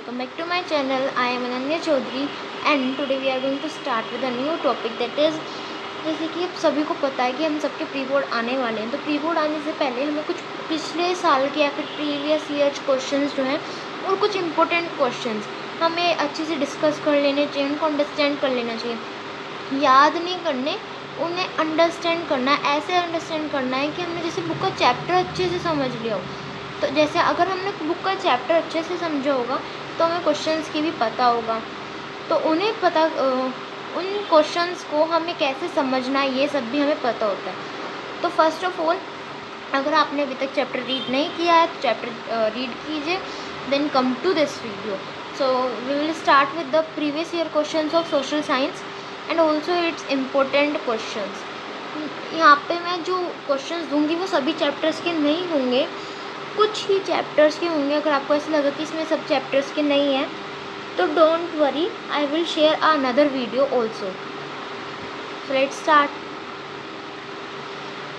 welcome back to my channel. I am Ananya Chaudhary and today we are going to start with a new topic that is जैसे कि आप सभी को पता है कि हम सबके प्री बोर्ड आने वाले हैं, तो प्री बोर्ड आने से पहले हमें कुछ पिछले साल के या फिर प्रीवियस ईयर क्वेश्चंस जो हैं और कुछ इंपॉर्टेंट क्वेश्चंस हमें अच्छे से डिस्कस कर लेने चाहिए, उनको अंडरस्टैंड कर लेना चाहिए। याद नहीं करने, उन्हें अंडरस्टैंड करना है। ऐसे अंडरस्टैंड करना है कि हमने जैसे बुक का चैप्टर अच्छे से समझ लिया हो। तो जैसे अगर हमने बुक का चैप्टर अच्छे से समझा होगा तो हमें क्वेश्चंस की भी पता होगा, तो उन्हें पता उन क्वेश्चंस को हमें कैसे समझना है ये सब भी हमें पता होता है। तो फर्स्ट ऑफ ऑल, अगर आपने अभी तक चैप्टर रीड नहीं किया है तो चैप्टर रीड कीजिए, then come to this video. So we will start with the previous year questions of social science and also its important questions. यहाँ पे मैं जो क्वेश्चंस दूंगी वो सभी चैप्टर्स के नहीं होंगे, कुछ ही चैप्टर्स के होंगे। अगर आपको ऐसा लगा कि इसमें सब चैप्टर्स के नहीं हैं तो don't worry, I will share another video also. So let's start.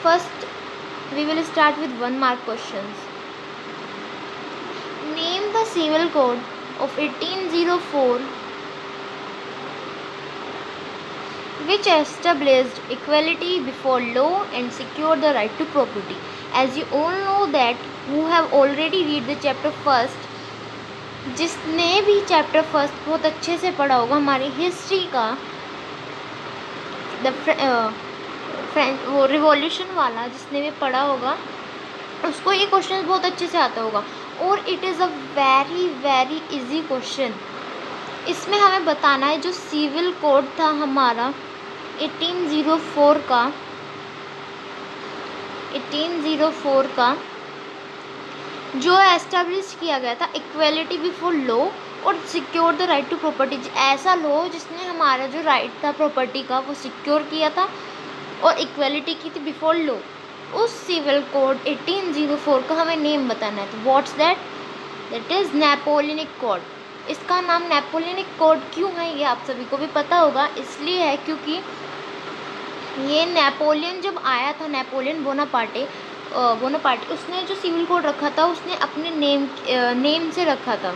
First we will start with 1 mark questions. Name the civil code of 1804 which established equality before law and secured the right to property. As you all know that who have already read the chapter first, जिसने भी chapter first बहुत अच्छे से पढ़ा होगा हमारी history का, वो रिवॉल्यूशन वाला जिसने भी पढ़ा होगा उसको ये क्वेश्चन बहुत अच्छे से आता होगा। और it is a very very easy question. इसमें हमें बताना है जो सिविल कोड था हमारा 1804 का जो एस्टेब्लिश किया गया था, इक्वेलिटी बिफोर लॉ और secure the right to property. ऐसा लॉ जिसने हमारा जो राइट था प्रॉपर्टी का वो सिक्योर किया था और इक्वेलिटी की थी बिफोर लॉ। उस सिविल कोड 1804 का हमें नेम बताना है। तो what's that? That is Napoleonic code. इसका नाम नेपोलियनिक कोड क्यों है ये आप सभी को भी पता होगा। इसलिए है क्योंकि ये नेपोलियन जब आया था, नेपोलियन बोनापार्टे उसने जो सिविल कोड रखा था उसने अपने नेम से रखा था,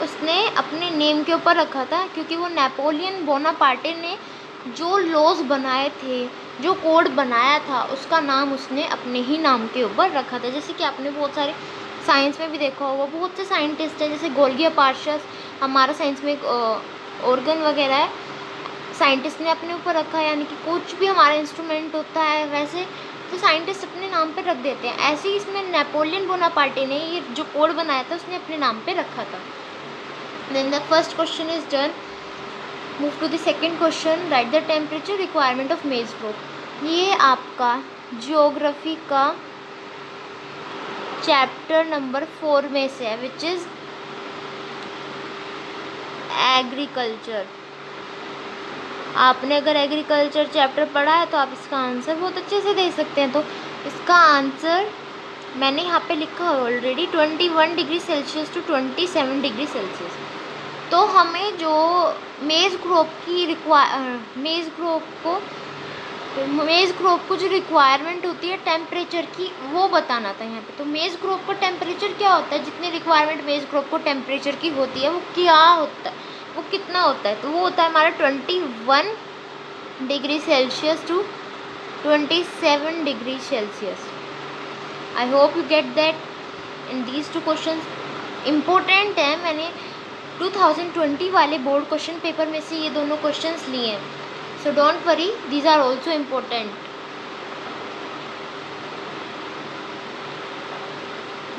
उसने अपने नेम के ऊपर रखा था, क्योंकि वो नेपोलियन बोनापार्टे ने जो लॉज बनाए थे, जो कोड बनाया था, उसका नाम उसने अपने ही नाम के ऊपर रखा था। जैसे कि आपने बहुत सारे साइंस में भी देखा होगा, बहुत से साइंटिस्ट हैं, जैसे गोल्गी अपार्शस हमारा साइंस में एक ऑर्गन वगैरह है, साइंटिस्ट ने अपने ऊपर रखा है। यानी कि कुछ भी हमारा इंस्ट्रूमेंट होता है वैसे तो साइंटिस्ट अपने नाम पे रख देते हैं। ऐसे ही इसमें नेपोलियन बोनापार्टे ने ये जो कोड बनाया था उसने अपने नाम पे रखा था। Then the first question is done. Move to the second question. Write the temperature requirement of maize grow. ये आपका ज्योग्राफी का चैप्टर नंबर 4 में से है, विच इज़ एग्रीकल्चर। आपने अगर एग्रीकल्चर चैप्टर पढ़ा है तो आप इसका आंसर बहुत अच्छे से दे सकते हैं। तो इसका आंसर मैंने यहाँ पे लिखा है already, 21 degree Celsius to 27 degree Celsius. तो हमें जो मेज ग्रोव को जो रिक्वायरमेंट होती है टेम्परेचर की, वो बताना था यहाँ पे। तो मेज ग्रोव का टेम्परेचर क्या होता है, जितनी रिक्वायरमेंट मेज ग्रोव को टेम्परेचर की होती है वो क्या होता है, वो कितना होता है? तो वो होता है हमारा 21 degree Celsius to 27 degree Celsius. I hope you get that in these 2 question. Important है, मैंने 2020 वाले बोर्ड क्वेश्चन पेपर में से ये दोनों क्वेश्चंस लिए हैं। So don't worry, these are also important.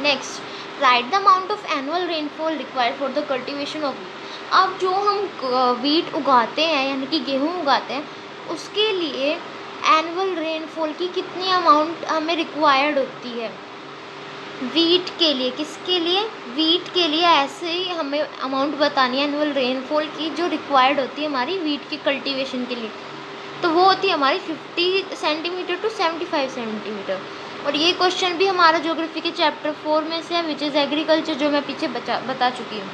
Next, write the amount of annual rainfall required for the cultivation of wheat. अब जो हम व्हीट उगाते हैं यानी कि गेहूँ उगाते हैं, उसके लिए एनुअल रेनफॉल की कितनी अमाउंट हमें रिक्वायर्ड होती है व्हीट के लिए। किसके लिए? व्हीट के लिए। ऐसे ही हमें अमाउंट बतानी है एनुअल रेनफॉल की जो रिक्वायर्ड होती है हमारी व्हीट की कल्टीवेशन के लिए। तो वो होती है हमारी 50 सेंटीमीटर टू 75 सेंटीमीटर। और ये क्वेश्चन भी हमारा ज्योग्राफी के चैप्टर 4 में से है, विच इज़ एग्रीकल्चर, जो मैं पीछे बता चुकी हूँ।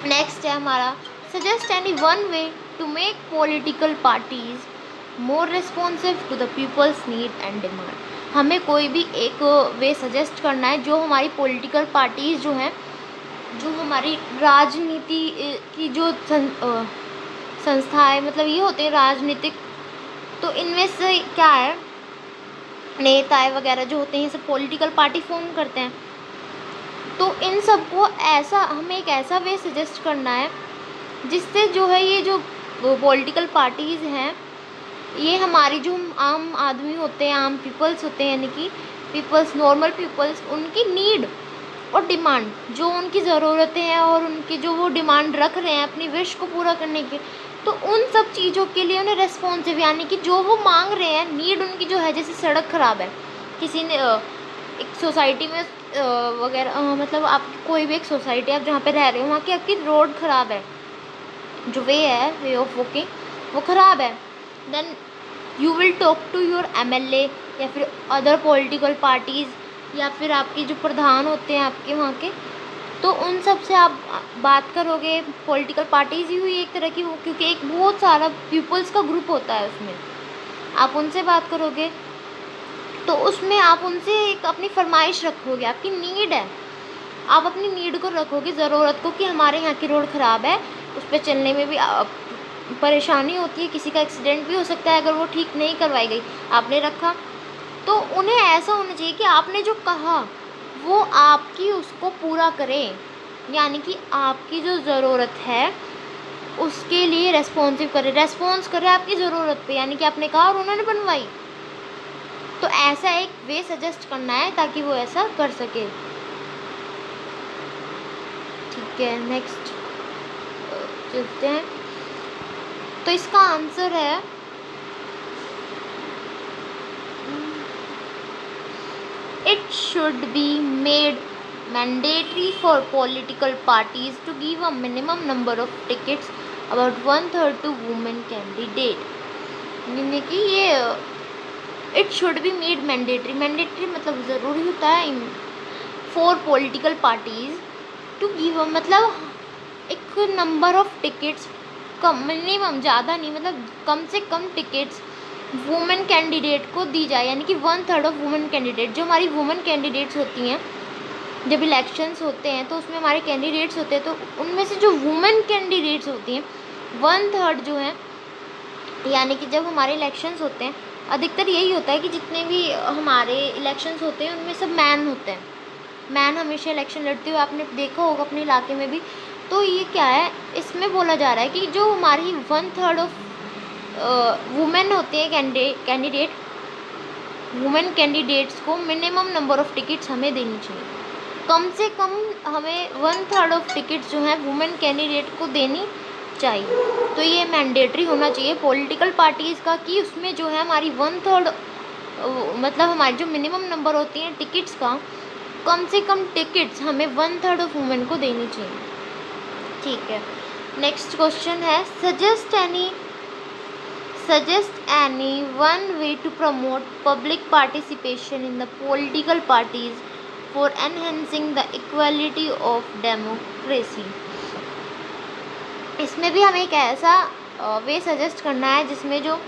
नेक्स्ट है हमारा, suggest any one way to make political parties more responsive to the people's need and demand. हमें कोई भी एक वे सजेस्ट करना है जो हमारी पॉलिटिकल पार्टीज़ जो हैं जो हमारी राजनीति की जो संस्थाएं मतलब ये होते हैं राजनीतिक, तो इनमें से क्या है, नेताएं वगैरह जो होते हैं ये सब पॉलिटिकल पार्टी फॉर्म करते हैं। तो इन सबको ऐसा हमें एक ऐसा वे सजेस्ट करना है जिससे जो है ये जो पॉलिटिकल पार्टीज़ हैं ये हमारी जो आम आदमी होते हैं, आम पीपल्स होते हैं, यानी कि पीपल्स, नॉर्मल पीपल्स, उनकी नीड और डिमांड, जो उनकी ज़रूरतें हैं और उनकी जो वो डिमांड रख रहे हैं अपनी विश को पूरा करने के, तो उन सब चीज़ों के लिए उन्हें रेस्पॉन्सिव, यानी कि जो वो मांग रहे हैं नीड उनकी जो है, जैसे सड़क ख़राब है, किसी ने एक सोसाइटी में वगैरह मतलब आप कोई भी एक सोसाइटी आप जहाँ पे रह रहे हो वहाँ की आपकी रोड ख़राब है, जो वे ऑफ वॉकिंग वो ख़राब है, then you will talk to your MLA या फिर अदर पॉलिटिकल पार्टीज़ या फिर आपके जो प्रधान होते हैं आपके वहाँ के, तो उन सब से आप बात करोगे। पॉलिटिकल पार्टीज़ ही हुई एक तरह की वो, क्योंकि एक बहुत सारा पीपल्स का ग्रुप होता है उसमें, आप उनसे बात करोगे तो उसमें आप उनसे एक अपनी फरमाइश रखोगे, आपकी नीड है, आप अपनी नीड को रखोगे, ज़रूरत को, कि हमारे यहाँ की रोड ख़राब है, उस पर चलने में भी परेशानी होती है, किसी का एक्सीडेंट भी हो सकता है अगर वो ठीक नहीं करवाई गई, आपने रखा। तो उन्हें ऐसा होना चाहिए कि आपने जो कहा वो आपकी उसको पूरा करें, यानी कि आपकी जो ज़रूरत है उसके लिए रेस्पॉन्सिव करे, रेस्पॉन्स करे आपकी ज़रूरत पे, यानी कि आपने कहा और उन्होंने बनवाई। तो ऐसा एक वे सजेस्ट करना है ताकि वो ऐसा कर सके। ठीक है, नेक्स्ट चलते हैं। तो इसका आंसर है it should be made mandatory for political parties to give a minimum number of tickets about 1/3 to women candidate, यानी कि ये it should be made mandatory, mandatory मतलब ज़रूरी होता है for political parties to give मतलब एक नंबर ऑफ टिकट्स, कम मिनिमम, ज़्यादा नहीं, मतलब कम से कम टिकट्स वुमेन कैंडिडेट को दी जाए, यानी कि 1/3 ऑफ वुमेन कैंडिडेट, जो हमारी वुमेन कैंडिडेट्स होती हैं जब इलेक्शंस होते हैं तो उसमें हमारे कैंडिडेट्स होते हैं, तो उनमें से जो वुमेन कैंडिडेट्स होती हैं 1/3 जो है, यानी कि जब हमारे इलेक्शंस होते हैं अधिकतर यही होता है कि जितने भी हमारे इलेक्शंस होते हैं उनमें सब मैन होते हैं, मैन हमेशा इलेक्शन लड़ते हुए आपने देखा होगा अपने इलाके में भी। तो ये क्या है, इसमें बोला जा रहा है कि जो हमारी 1/3 ऑफ वुमेन होते हैं कैंडिडेट, वुमेन कैंडिडेट्स को मिनिमम नंबर ऑफ टिकट्स हमें देनी चाहिए, कम से कम हमें 1/3 ऑफ टिकट्स जो है वुमेन कैंडिडेट को देनी चाहिए। तो ये मैंडेटरी होना चाहिए पॉलिटिकल पार्टीज़ का कि उसमें जो है हमारी 1/3 मतलब हमारी जो मिनिमम नंबर होती हैं टिकट्स का, कम से कम टिकट्स हमें 1/3 ऑफ वुमेन को देनी चाहिए। ठीक है, नेक्स्ट क्वेश्चन है suggest any one way to promote public participation in the political parties for enhancing the equality of democracy. इसमें भी हमें एक ऐसा वे सजेस्ट करना है जिसमें जो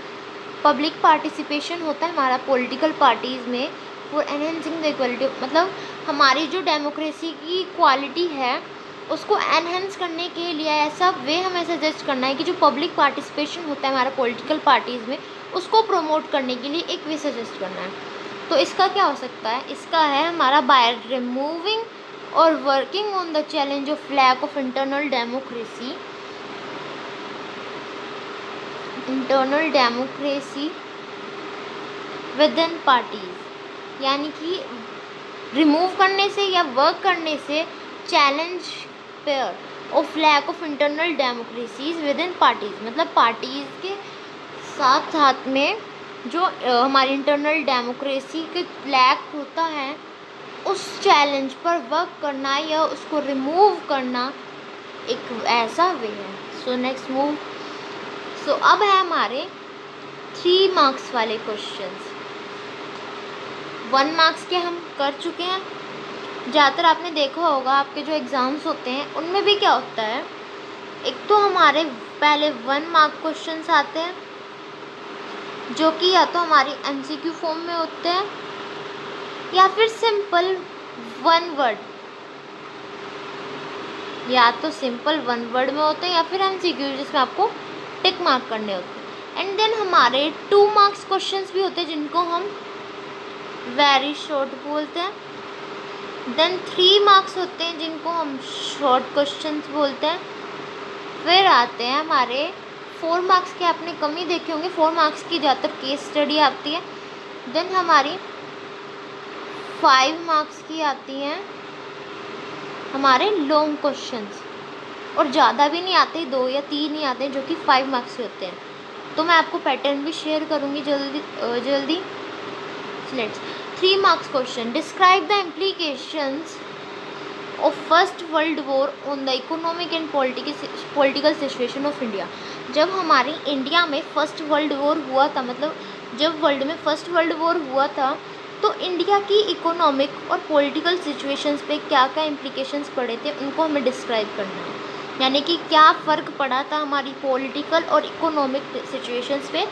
पब्लिक पार्टिसिपेशन होता है हमारा पॉलिटिकल पार्टीज़ में फॉर एनहेंसिंग द इक्वालिटी, मतलब हमारी जो डेमोक्रेसी की क्वालिटी है उसको एनहेंस करने के लिए ऐसा वे हमें सजेस्ट करना है कि जो पब्लिक पार्टिसिपेशन होता है हमारा पॉलिटिकल पार्टीज़ में उसको प्रमोट करने के लिए एक वे सजेस्ट करना है। तो इसका क्या हो सकता है, इसका है हमारा बाय रिमूविंग और working on the challenge of lack of internal democracy within parties, यानी कि रिमूव करने से या वर्क करने से challenge pair of lack of internal democracies within parties, मतलब पार्टीज़ के साथ साथ में जो हमारी इंटरनल डेमोक्रेसी के लैक होता है उस चैलेंज पर वर्क करना या उसको रिमूव करना एक ऐसा वे है। सो नेक्स्ट मूव, सो अब है हमारे 3 मार्क्स वाले क्वेश्चंस। 1 मार्क्स के हम कर चुके हैं। ज़्यादातर आपने देखा होगा आपके जो एग्ज़ाम्स होते हैं उनमें भी क्या होता है, एक तो हमारे पहले 1 मार्क क्वेश्चंस आते हैं जो कि या तो हमारी MCQ फॉर्म में होते हैं या फिर सिंपल 1 वर्ड या तो सिंपल 1 वर्ड में होते हैं या फिर MCQ जिसमें आपको टिक मार्क करने होते हैं। एंड देन हमारे 2 मार्क्स क्वेश्चंस भी होते हैं जिनको हम वेरी शॉर्ट बोलते हैं। देन 3 मार्क्स होते हैं जिनको हम शॉर्ट क्वेश्चंस बोलते हैं। फिर आते हैं हमारे 4 मार्क्स के, आपने कम ही देखे होंगे, 4 मार्क्स की ज़्यादातर केस स्टडी आती है। देन हमारी 5 मार्क्स की आती हैं हमारे लॉन्ग क्वेश्चंस, और ज़्यादा भी नहीं आते, 2 या 3 ही आते हैं जो कि 5 मार्क्स के होते हैं। तो मैं आपको पैटर्न भी शेयर करूँगी जल्दी। Let's 3 marks question, describe the implications of first world war on the economic and political situation of India. जब हमारी इंडिया में फर्स्ट वर्ल्ड वॉर हुआ था, मतलब जब वर्ल्ड में फर्स्ट वर्ल्ड वॉर हुआ था, तो इंडिया की इकोनॉमिक और पॉलिटिकल सिचुएशंस पे क्या क्या इम्प्लीकेशंस पड़े थे उनको हमें डिस्क्राइब करना है। यानी कि क्या फ़र्क पड़ा था हमारी पॉलिटिकल और इकोनॉमिक सिचुएशंस पे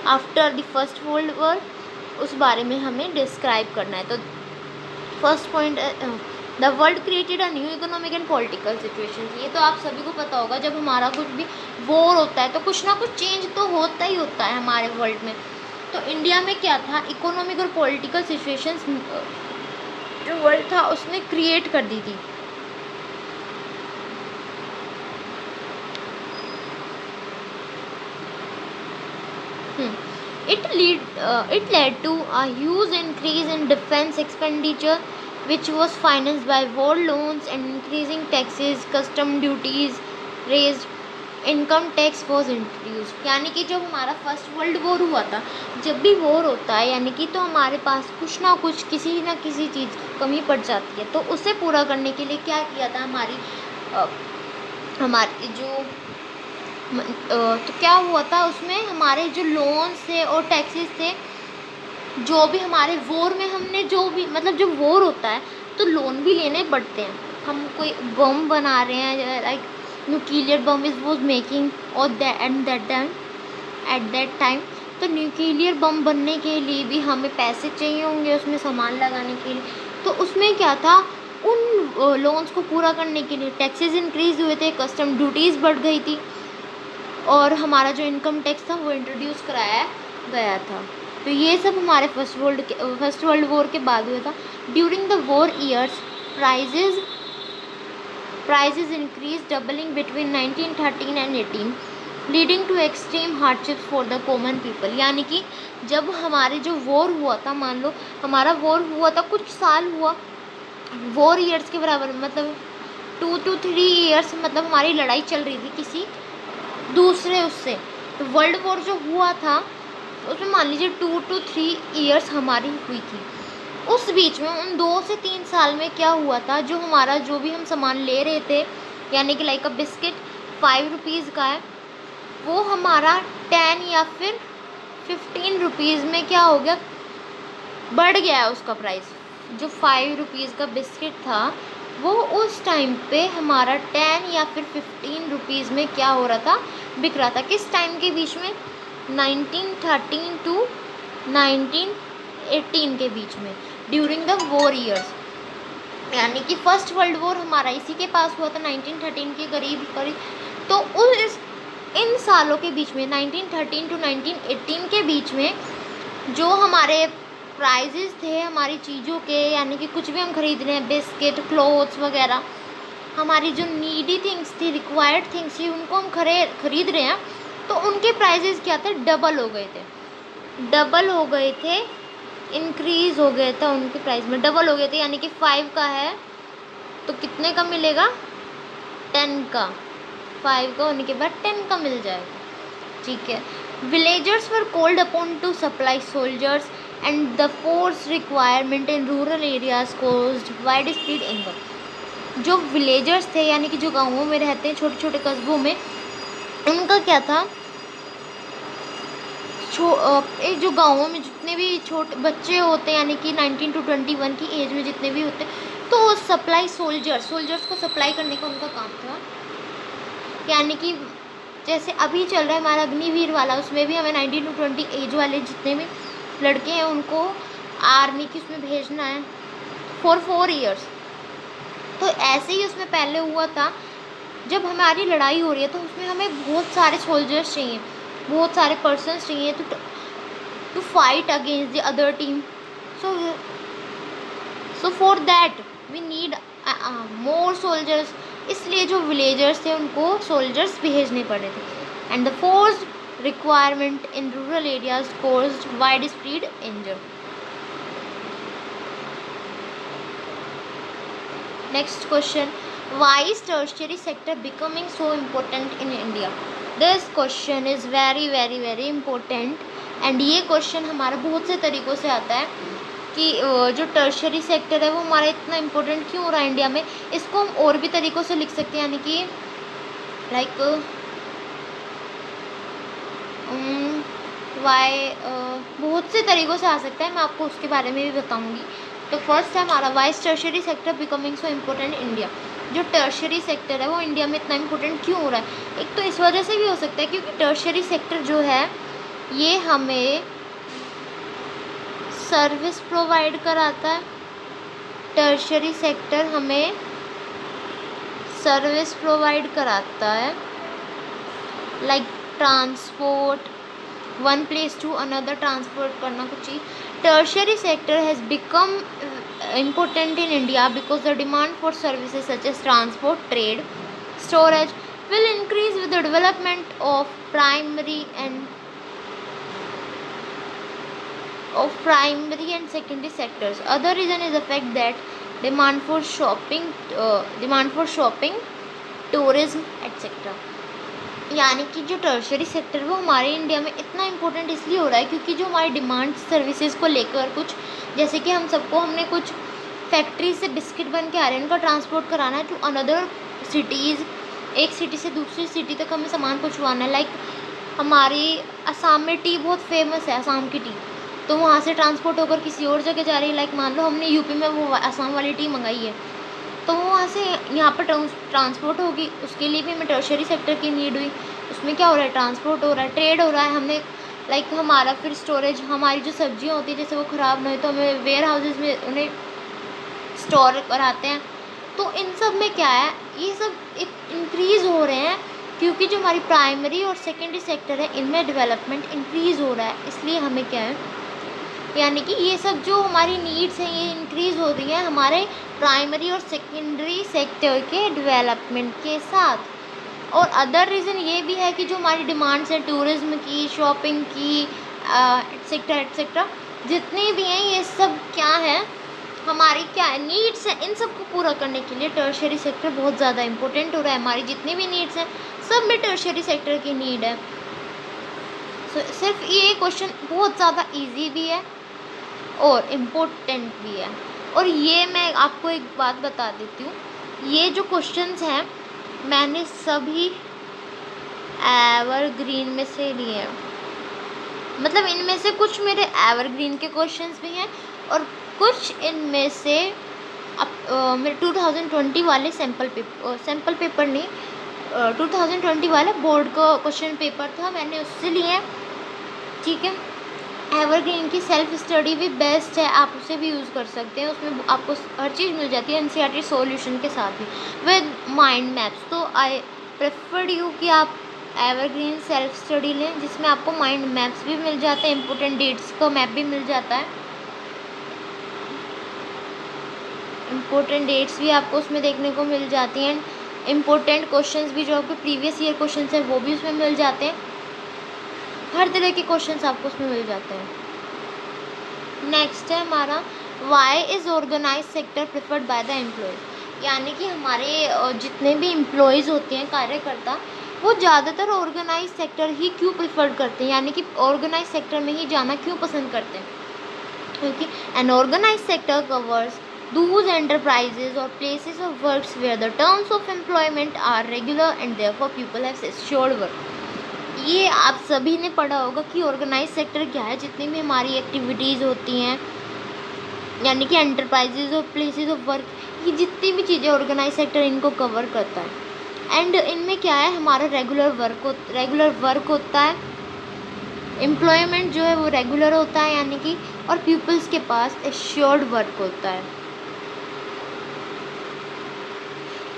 after the first world war, उस बारे में हमें डिस्क्राइब करना है। तो first point, the world created a new economic and political situation. ये तो आप सभी को पता होगा, जब हमारा कुछ भी वॉर होता है तो कुछ ना कुछ चेंज तो होता ही होता है हमारे वर्ल्ड में। तो इंडिया में क्या था, इकोनॉमिक और पॉलिटिकल सिचुएशंस जो वर्ल्ड था उसने क्रिएट कर दी थी। It led to a huge increase in defense expenditure, which was financed by war loans and increasing taxes, custom duties raised, income tax was introduce. यानी कि जब हमारा फर्स्ट वर्ल्ड वॉर हुआ था, जब भी वॉर होता है यानी कि तो हमारे पास कुछ ना कुछ किसी न किसी चीज़ की कमी पड़ जाती है। तो उसे पूरा करने के लिए क्या किया था हमारी जो तो क्या हुआ था उसमें, हमारे जो लोन्स थे और टैक्सेस थे, जो भी हमारे वॉर में हमने जो भी, मतलब जब वॉर होता है तो लोन भी लेने पड़ते हैं। हम कोई बम बना रहे हैं, like nuclear bomb is was making और एट दैट टाइम, तो न्यूक्लियर बम बनने के लिए भी हमें पैसे चाहिए होंगे उसमें सामान लगाने के लिए। तो उसमें क्या था, उन लोन्स को पूरा करने के लिए टैक्सेस इंक्रीज़ हुए थे, कस्टम ड्यूटीज़ बढ़ गई थी, और हमारा जो इनकम टैक्स था वो इंट्रोड्यूस कराया गया था। तो ये सब हमारे फर्स्ट वर्ल्ड वॉर के बाद हुआ था। During the war years prices increase, doubling between 1913 and 18, leading to extreme hardships for the common people. यानी कि जब हमारे जो वॉर हुआ था, मान लो हमारा वॉर हुआ था, कुछ साल हुआ, वॉर ईयर्स के बराबर, मतलब 2 to 3 ईयर्स, मतलब हमारी लड़ाई चल रही थी किसी दूसरे उससे। तो वर्ल्ड वॉर जो हुआ था उसमें मान लीजिए 2 to 3 ईयर्स हमारी हुई थी। उस बीच में उन 2 से 3 साल में क्या हुआ था, जो हमारा जो भी हम सामान ले रहे थे, यानी कि लाइक अ बिस्किट 5 रुपीज़ का है, वो हमारा 10 या फिर 15 रुपीज़ में क्या हो गया, बढ़ गया है उसका प्राइस। जो 5 रुपीज़ का बिस्किट था वो उस टाइम पे हमारा 10 या फिर 15 रुपीज़ में क्या हो रहा था, बिक रहा था। किस टाइम के बीच में, 1913 to 1918 के बीच में, ड्यूरिंग द वॉर ईयर्स। यानी कि फर्स्ट वर्ल्ड वॉर हमारा इसी के पास हुआ था 1913 के करीब। तो इन सालों के बीच में 1913 to 1918 के बीच में जो हमारे प्राइजेस थे हमारी चीज़ों के, यानी कि कुछ भी हम खरीद रहे हैं, बिस्किट, क्लोथ्स वगैरह, हमारी जो नीडी थिंग्स थी, रिक्वायर्ड थिंग्स थी, उनको हम खरीद रहे हैं, तो उनके प्राइजेस क्या थे, डबल हो गए थे, इंक्रीज़ हो गया था उनके प्राइस में, डबल हो गए थे। यानी कि 5 का है तो कितने का मिलेगा, 10 का, 5 का होने के बाद 10 का मिल जाएगा। ठीक है। Villagers were called upon two supply soldiers and the force requirement in rural areas caused wide spread income. जो विलेजर्स थे, यानी कि जो गाँवों में रहते हैं, छोटे छोटे कस्बों में, उनका क्या था, जो गाँवों में जितने भी छोटे बच्चे होते हैं, यानी कि 19 to 21 की एज में जितने भी होते, तो सप्लाई सोल्जर्स को सप्लाई करने का उनका काम था। यानी कि जैसे अभी चल रहा है हमारा अग्निवीर वाला, उसमें भी हमें 19 to 20 एज वाले जितने भी लड़के हैं उनको आर्मी की उसमें भेजना है फॉर 4 ईयर्स। तो ऐसे ही उसमें पहले हुआ था जब हमारी लड़ाई हो रही है तो उसमें हमें बहुत सारे सोल्जर्स चाहिए, बहुत सारे पर्सन्स चाहिए to fight against the other team. So for that we need more soldiers. इसलिए जो विलेजर्स थे उनको सोल्जर्स भेजने पड़े थे. And the forced requirement in rural areas caused widespread anger. Next question, why is tertiary sector becoming so important in India? This question is very very very important. And ये question हमारा बहुत से तरीक़ों से आता है कि जो टर्शरी सेक्टर है वो हमारा इतना इम्पोर्टेंट क्यों हो रहा है इंडिया में. इसको हम और भी तरीक़ों से लिख सकते हैं, यानी कि लाइक वाई बहुत से तरीक़ों से आ सकता है. मैं आपको उसके बारे में भी बताऊंगी. तो फर्स्ट है हमारा why is tertiary sector becoming so important India. जो टर्शरी सेक्टर है वो इंडिया में इतना इम्पोर्टेंट क्यों हो रहा है. एक तो इस वजह से भी हो सकता है क्योंकि टर्शरी सेक्टर जो है ये हमें सर्विस प्रोवाइड कराता है. टर्शरी सेक्टर हमें सर्विस प्रोवाइड कराता है, like transport, one place to another transport करना कुछ चीज़. Tertiary sector has become important in India because the demand for services such as transport, trade, storage will increase with the development of primary and secondary sectors. Other reason is the fact that demand for shopping, tourism, etc. यानी कि जो tertiary sector वो हमारे India में इतना important इसलिए हो रहा है क्योंकि जो हमारी डिमांड सर्विसेज को लेकर कुछ, जैसे कि हमने कुछ फैक्ट्री से बिस्किट बन के आ रहे हैं, उनका ट्रांसपोर्ट कराना है टू अनदर सिटीज़. एक सिटी से दूसरी सिटी तक हमें सामान पहुँचवाना है. लाइक हमारी असम में टी बहुत फेमस है, असम की टी, तो वहाँ से ट्रांसपोर्ट होकर किसी और जगह जा रही है. लाइक मान लो हमने यूपी में वो असम वाली टी मंगाई है, तो वो वहाँ से यहाँ पर ट्रांसपोर्ट होगी. उसके लिए भी हमें टर्शरी सेक्टर की नीड हुई. उसमें क्या हो रहा है, ट्रांसपोर्ट हो रहा है, ट्रेड हो रहा है. हमने लाइक हमारा फिर स्टोरेज, हमारी जो सब्जियाँ होती है जैसे वो ख़राब ना हो तो हमें वेयर हाउसेज में उन्हें स्टोर कराते हैं. तो इन सब में क्या है, ये सब एक इंक्रीज़ हो रहे हैं क्योंकि जो हमारी प्राइमरी और सेकेंडरी सेक्टर है इनमें डेवलपमेंट इंक्रीज़ हो रहा है. इसलिए हमें क्या है, यानी कि ये सब जो हमारी नीड्स हैं ये इंक्रीज़ हो रही हैं हमारे प्राइमरी और सेकेंडरी सेक्टर के डेवलपमेंट के साथ. और अदर रीज़न ये भी है कि जो हमारी डिमांड्स हैं टूरिज़्म की, शॉपिंग की, एट्सेट्रा जितनी भी हैं, ये सब क्या है, हमारी क्या है नीड्स हैं. इन सब को पूरा करने के लिए टर्शरी सेक्टर बहुत ज़्यादा इंपॉर्टेंट हो रहा है. हमारी जितनी भी नीड्स हैं सब में टर्शरी सेक्टर की नीड है. सिर्फ ये क्वेश्चन बहुत ज़्यादा ईजी भी है और इम्पोर्टेंट भी है. और ये मैं आपको एक बात बता देती हूँ, ये जो क्वेश्चंस हैं मैंने सभी एवरग्रीन में से लिए हैं. मतलब इनमें से कुछ मेरे एवरग्रीन के क्वेश्चंस भी हैं और कुछ इनमें से मेरे 2020 वाले सैम्पल पेपर नहीं, 2020 वाला बोर्ड का क्वेश्चन पेपर था, मैंने उससे लिए. ठीक है, एवरग्रीन की सेल्फ स्टडी भी बेस्ट है, आप उसे भी यूज़ कर सकते हैं. उसमें आपको हर चीज़ मिल जाती है एनसीईआरटी सॉल्यूशन के साथ ही विद माइंड मैप्स. तो आई प्रेफर्ड यू कि आप एवरग्रीन सेल्फ स्टडी लें जिसमें आपको माइंड मैप्स भी मिल जाते हैं, इंपॉर्टेंट डेट्स का मैप भी मिल जाता है. इम्पोर्टेंट डेट्स भी आपको उसमें देखने को मिल जाती हैं. इम्पोर्टेंट क्वेश्चंस भी जो आपके प्रीवियस ईयर क्वेश्चंस हैं वो भी उसमें मिल जाते हैं. हर तरह के क्वेश्चंस आपको उसमें मिल जाते हैं. नेक्स्ट है हमारा why is organise sector preferred by the employees. यानी कि हमारे जितने भी एम्प्लॉयज़ होते हैं, कार्यकर्ता, वो ज़्यादातर ऑर्गेनाइज सेक्टर ही क्यों प्रेफर करते हैं, यानी कि ऑर्गेनाइज सेक्टर में ही जाना क्यों पसंद करते हैं. क्योंकि an organise sector covers those enterprises or places of works where the terms of employment are regular and therefore people have assured work. ये आप सभी ने पढ़ा होगा कि ऑर्गेनाइज सेक्टर क्या है. जितनी भी हमारी एक्टिविटीज़ होती हैं, यानी कि एंटरप्राइजेज और प्लेसेस ऑफ वर्क, ये जितनी भी चीज़ें ऑर्गेनाइज सेक्टर इनको कवर करता है. एंड इनमें क्या है, हमारा रेगुलर वर्क होता है, एम्प्लॉयमेंट जो है वो रेगुलर होता है, यानी कि, और पीपल्स के पास एश्योर्ड वर्क होता है.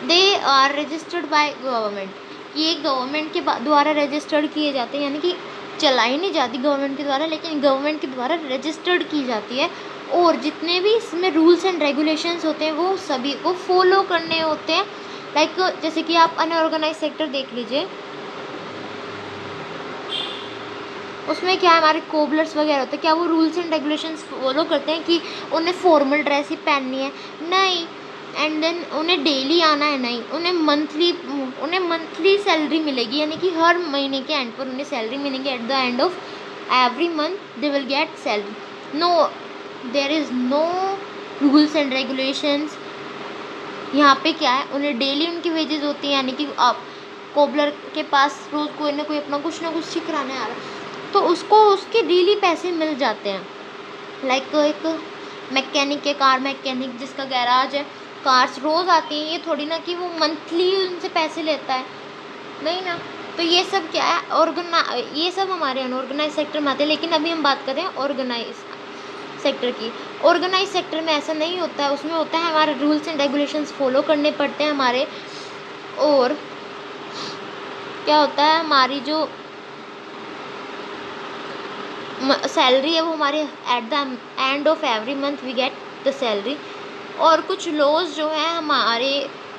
They are registered by government, ये गवर्नमेंट के द्वारा रजिस्टर्ड किए जाते हैं, यानी कि चलाई नहीं जाती गवर्नमेंट के द्वारा, लेकिन गवर्नमेंट के द्वारा रजिस्टर्ड की जाती है। और जितने भी इसमें रूल्स एंड रेगुलेशंस होते हैं वो सभी को फॉलो करने होते हैं। लाइक जैसे कि आप अनऑर्गेनाइज सेक्टर देख लीजिए, उसमें क्या है, हमारे कोबलर्स वगैरह होते हैं, क्या वो रूल्स एंड रेगुलेशंस फॉलो करते हैं कि उन्हें फॉर्मल ड्रेस ही पहननी है? नहीं। एंड देन उन्हें डेली आना है? नहीं। उन्हें मंथली सैलरी मिलेगी, यानी कि हर महीने के एंड पर उन्हें सैलरी मिलेगी। At the end of every month they will get salary. No, there is no rules and regulations. यहाँ पे क्या है, उन्हें डेली उनकी वेजेस होती हैं, यानी कि आप कोबलर के पास रोज़ कोई ना कोई अपना कुछ ना कुछ सीख कराने आ रहा है, तो उसको उसके डेली पैसे मिल जाते हैं। लाइक एक मैकेनिक के, कार मैकेनिक जिसका गैराज है, कार्स रोज़ आती हैं, ये थोड़ी ना कि वो मंथली उनसे पैसे लेता है, नहीं ना। तो ये सब क्या है, ये सब हमारे अनऑर्गेनाइज सेक्टर में आते हैं। लेकिन अभी हम बात कर रहे हैं ऑर्गेनाइज सेक्टर की। ऑर्गेनाइज सेक्टर में ऐसा नहीं होता है, उसमें होता है हमारे रूल्स एंड रेगुलेशंस फॉलो करने पड़ते हैं हमारे। और क्या होता है, हमारी जो सैलरी है वो हमारे at the end of every month we get the salary. और कुछ लॉज जो है हमारे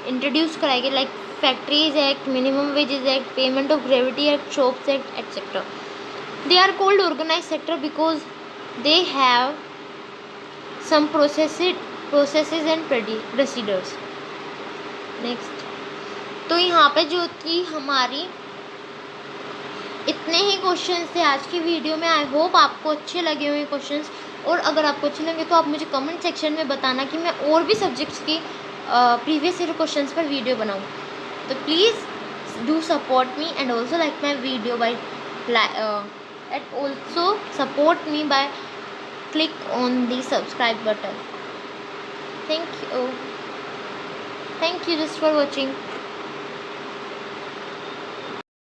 इंट्रोड्यूस कराए गए, like factories act, minimum wages act, payment of gravity act, shops act etcetera. They are called organise sector because they have some processes and procedures. Next, तो यहाँ पे जो थी हमारी, इतने ही क्वेश्चंस थे आज की वीडियो में। आई होप आपको अच्छे लगे हुए क्वेश्चंस, और अगर आपको अच्छे लगे तो आप मुझे कमेंट सेक्शन में बताना कि मैं और भी सब्जेक्ट्स की प्रीवियस ईयर क्वेश्चंस पर वीडियो बनाऊँ। तो please do support me and also like my video by and also support me by click on the subscribe button. Thank you just for watching.